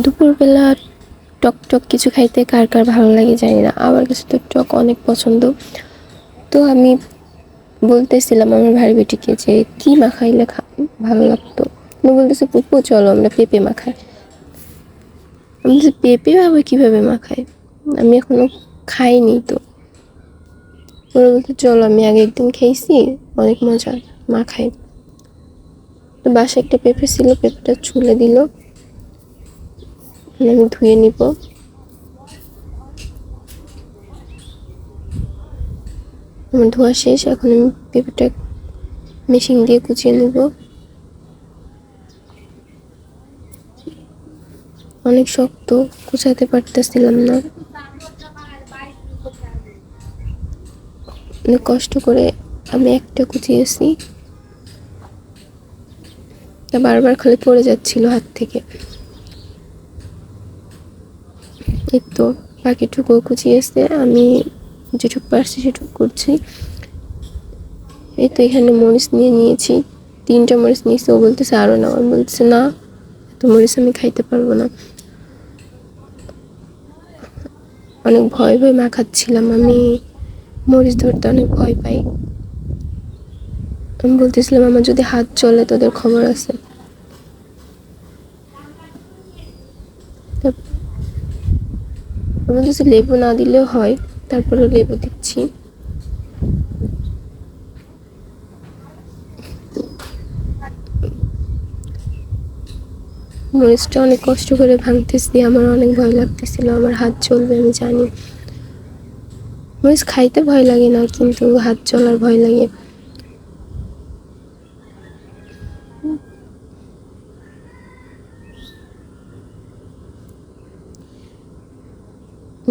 দুপুরবেলা টক টক কিছু খাইতে কার কার ভালো লাগে জানি না, আমার কাছে তো টক অনেক পছন্দ। তো আমি বলতেছিলাম আমার ভাই বেটিকে যে কি মাখাইলে ভালো লাগতো। ও বলতেছে পুপু চলো আমরা পেঁপে মাখাই। আমি বলছি পেঁপে আবার কিভাবে মাখাই, আমি এখনো খাইনি তো। ওরা বলতে চলো, আমি আগে একদিন খেয়েছি, অনেক মজা, মাখাই। তো বাসায় একটা পেঁপে ছিল, পেঁপেটা ছুলে দিল, আমি ধুয়ে নিব। আমার ধোয়া শেষ, এখন আমি পেঁপেটা মেশিন দিয়ে কুচিয়ে নেব। অনেক শক্ত, কুচাতে পারতেছিলাম না, অনেক কষ্ট করে আমি একটা কুচিয়েছি, তা বারবার খালি পড়ে যাচ্ছিল হাত থেকে। এই তো বাকিটুকু কুচিয়েছে, আমি যেটুকু পারছি সেটুকু করছি। এই তো এখানে মরিচ নিয়ে নিয়েছি, 3টা মরিচ নিয়েছি। ও বলতেছে আরো না, আমি বলতেছে না, এত মরিচ আমি খাইতে পারবো না। অনেক ভয় ভয় মাখাচ্ছিলাম, আমি মরিচ ধরতে অনেক ভয় পাই। আমি বলতেছিলাম আমার যদি হাত চলে তোদের খবর আছে। আমি বলতেছি লেবু না দিলেও হয়, তারপরে লেবু দিচ্ছি। মরিচটা অনেক কষ্ট করে ভাঙতেছি, আমার অনেক ভয় লাগতেছিল, আমার হাত চলবে আমি জানি। মরিচ খাইতে ভয় লাগে না, কিন্তু হাত চলার ভয় লাগে।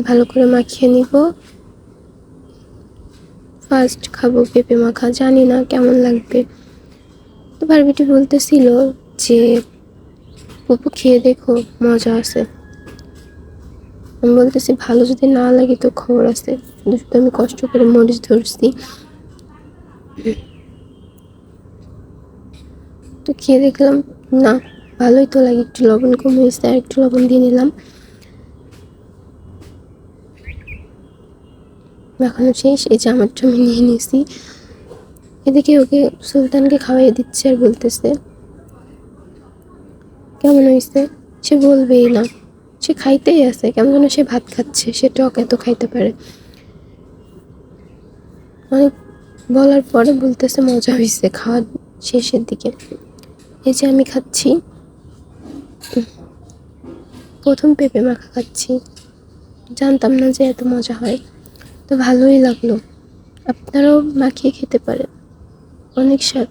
ভালো করে মাখিয়ে নিব। ফার্স্ট খাবো পেঁপে মাখা, জানি না কেমন লাগবে। তো বারবিটি বলতেছিল যে পুপু খেয়ে দেখো, মজা আছে। আমি বলতেছি ভালো যদি না লাগে তো খবর আছে, শুধু আমি কষ্ট করে মরিচ ধরছি। তো খেয়ে দেখলাম না, ভালোই তো লাগে, একটু লবণ কম হয়েছে, আর একটু লবণ দিয়ে নিলাম। মাখানো শেষ, এই যে আমারটা আমি নিয়ে নিয়েছি। এদিকে ওকে সুলতানকে খাওয়াই দিচ্ছে আর বলতেছে কেমন হয়েছে। সে বলবেই না, সে খাইতেই আছে, কেমন যেন সে ভাত খাচ্ছে, সে টক এত খাইতে পারে। অনেক বলার পরে বলতেছে মজা হয়েছে খাওয়ার শেষের দিকে। এই যে আমি খাচ্ছি, প্রথম পেঁপে মাখা খাচ্ছি, জানতাম না যে এত মজা হয়। তো ভালোই লাগলো, আপনারাও মাখিয়ে খেতে পারেন, অনেক স্বাদ।